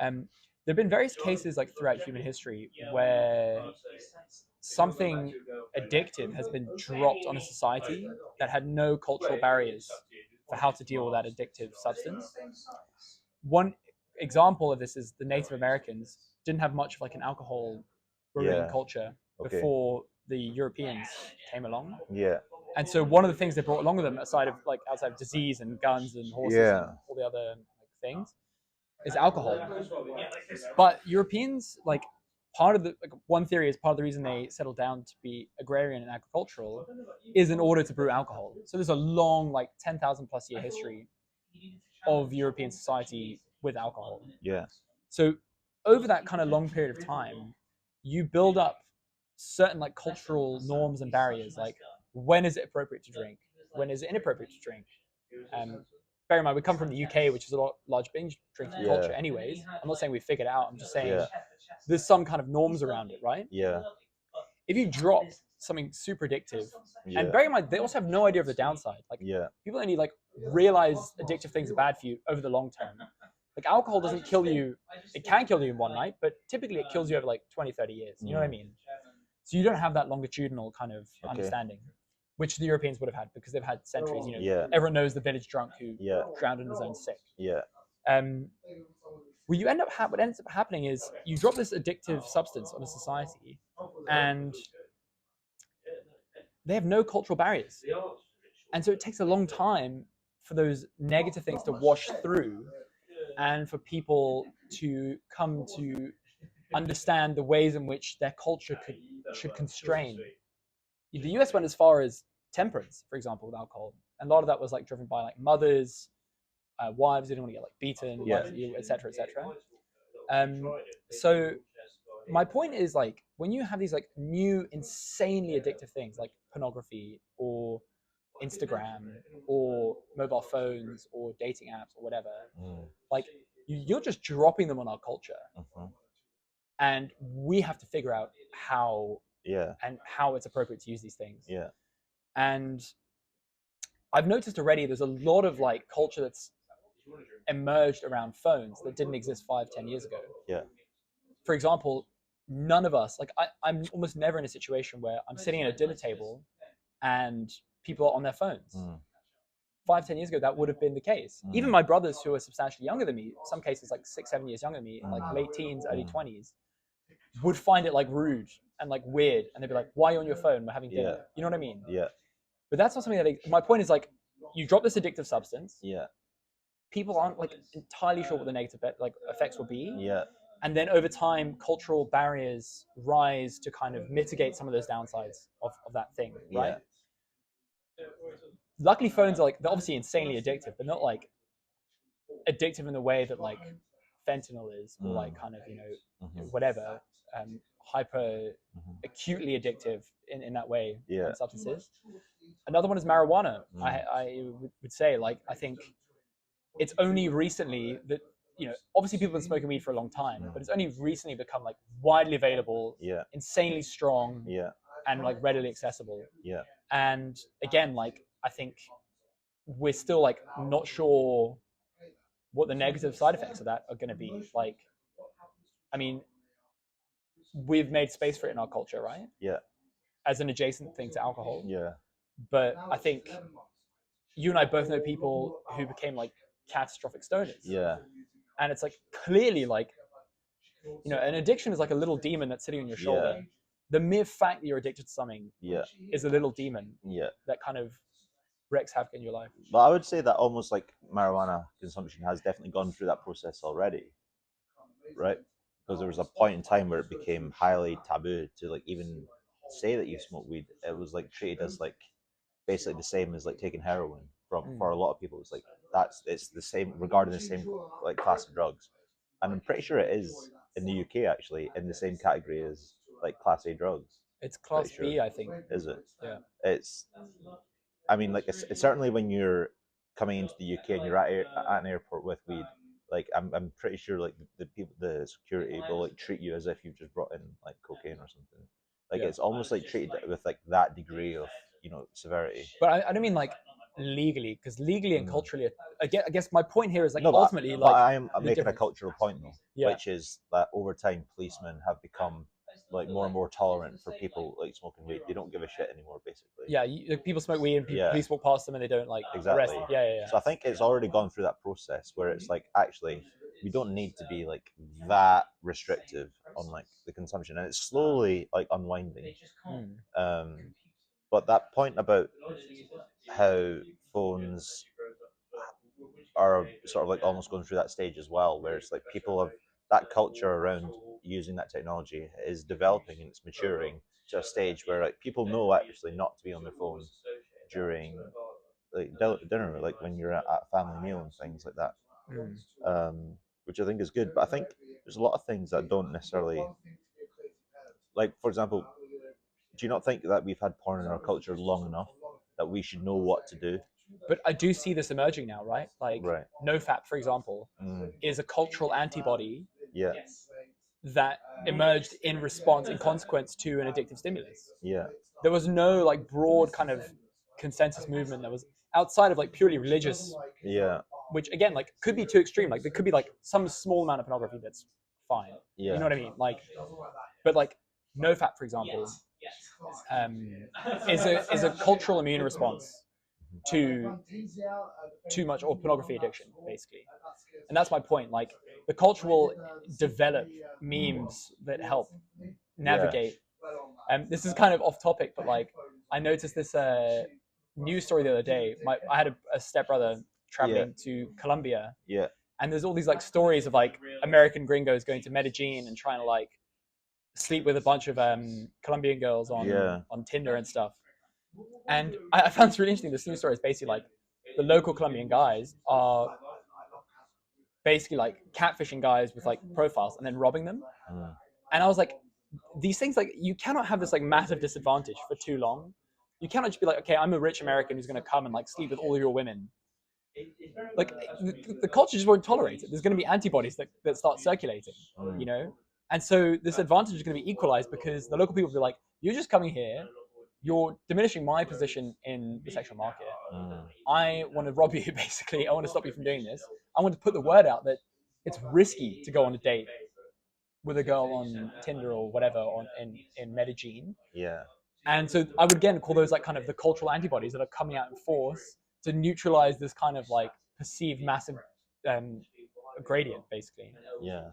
There have been various cases like throughout human history where something addictive has been dropped on a society that had no cultural barriers for how to deal with that addictive substance. One example of this is the Native Americans didn't have much of like an alcohol brewing culture before the Europeans came along. Yeah. And so one of the things they brought along with them, outside of disease and guns and horses and all the other things, is alcohol. But Europeans, like part of the one theory is part of the reason they settled down to be agrarian and agricultural is in order to brew alcohol. So there's a long 10,000 plus year history of European society with alcohol. Yeah. So over that kind of long period of time, you build up certain cultural norms and barriers, like when is it appropriate to drink, when is it inappropriate to drink. Bear in mind, we come from the UK, which is a large binge drinking culture anyways. I'm not saying we figured it out, I'm just saying there's some kind of norms around it, right? Yeah. If you drop something super addictive, and bear in mind, they also have no idea of the downside. People only realize addictive things are bad for you over the long term. Alcohol doesn't kill you. It can kill you in one night, but typically it kills you over 20, 30 years. You know what I mean? So you don't have that longitudinal kind of understanding, which the Europeans would have had because they've had centuries. Everyone knows the village drunk who drowned in his own sick. What ends up happening is you drop this addictive substance on a society, and they have no cultural barriers, and so it takes a long time for those negative things to wash through, and for people to come to understand the ways in which their culture should constrain. The US went as far as temperance, for example, with alcohol, and a lot of that was driven by mothers, wives who didn't want to get beaten, etc., etc. So my point is when you have these new insanely addictive things like pornography or Instagram or mobile phones or dating apps or whatever, you're just dropping them on our culture. And we have to figure out how it's appropriate to use these things. And I've noticed already there's a lot of culture that's emerged around phones that didn't exist 5-10 years ago. For example, none of us, I'm almost never in a situation where I'm sitting at a dinner table and people are on their phones. 5-10 years ago, that would have been the case. Even my brothers, who are substantially younger than me, some cases 6-7 years younger than me, late teens, early 20s, would find it rude and weird, and they'd be like, "Why are you on your phone? We're having dinner." You know what I mean? But that's not something that my point is you drop this addictive substance. People aren't entirely sure what the negative effects will be. And then over time, cultural barriers rise to kind of mitigate some of those downsides of that thing, right? Luckily, phones are they're obviously insanely addictive, but not addictive in the way that fentanyl is, or kind of whatever hyper acutely addictive in that way substances. Another one is marijuana. I would say I think it's only recently that obviously people have been smoking weed for a long time, but it's only recently become widely available, insanely strong, and readily accessible. And again, I think we're still not sure what the negative side effects of that are going to be. I mean, we've made space for it in our culture, right? As an adjacent thing to alcohol. But I think you and I both know people who became catastrophic stoners. And it's clearly an addiction is a little demon that's sitting on your shoulder. The mere fact that you're addicted to something is a little demon that kind of wreaks havoc in your life. But I would say that almost marijuana consumption has definitely gone through that process already, right? Because there was a point in time where it became highly taboo to even say that you smoke weed. It was treated as basically the same as taking heroin. For a lot of people, it's it's the same, regarding the same class of drugs. And I'm pretty sure it is in the UK actually in the same category as class A drugs. It's class B, I think. Is it? Yeah. It's, I mean, it's certainly when you're coming into the UK and you're at an airport with weed, I'm pretty sure the security will treat you as if you've just brought in cocaine or something. It's almost treated with that degree of severity. But I don't mean legally, because legally and Mm. culturally, I guess my point here is like No, ultimately but like I'm the making a difference. cultural point though, Yeah. which is that over time policemen have become like more and more tolerant for people like smoking weed. They don't give a shit anymore, basically. Yeah, like, people smoke weed and Yeah. police walk past them and they don't like arrest Exactly. them. Yeah. So I think it's already gone through that process where it's like actually we don't need to be like that restrictive on like the consumption, and it's slowly like unwinding. But that point about how phones are sort of like almost going through that stage as well, where it's like people have that culture around using that technology is developing and it's maturing to a stage where like people know actually not to be on their phone during like dinner, like when you're at a family meal and things like that, which I think is good. But I think there's a lot of things that don't necessarily, like for example, do you not think that we've had porn in our culture long enough that we should know what to do? But I do see this emerging now, right? Like Right. NoFap, for example, is a cultural antibody Yeah. that emerged in response, in consequence to an addictive stimulus. Yeah. There was no like broad kind of consensus movement that was outside of like purely religious, Yeah. which again like could be too extreme. Like there could be like some small amount of pornography that's fine. Yeah. You know what I mean? Like, but like NoFap, for example, is a cultural immune response to too much or pornography addiction, basically. And that's my point. Like the culture will develop memes that help navigate. And this is kind of off topic, but like I noticed this news story the other day. I had a stepbrother traveling to Colombia. Yeah. And there's all these like stories of like American gringos going to Medellin and trying to like sleep with a bunch of Colombian girls on Tinder and stuff. And I found this really interesting. This news story is basically like the local Colombian guys are basically like catfishing guys with like profiles and then robbing them. And I was like, these things, like you cannot have this like massive disadvantage for too long. You cannot just be like, okay, I'm a rich American who's going to come and like sleep with all of your women. Like the culture just won't tolerate it. There's going to be antibodies that start circulating, you know? And so this advantage is going to be equalized because the local people will be like, you're just coming here, you're diminishing my position in the sexual market. I want to rob you, basically. I want to stop you from doing this. I want to put the word out that it's risky to go on a date with a girl on Tinder or whatever in Medellin. Yeah. And so I would again call those like kind of the cultural antibodies that are coming out in force to neutralize this kind of like perceived massive gradient, basically. Yeah.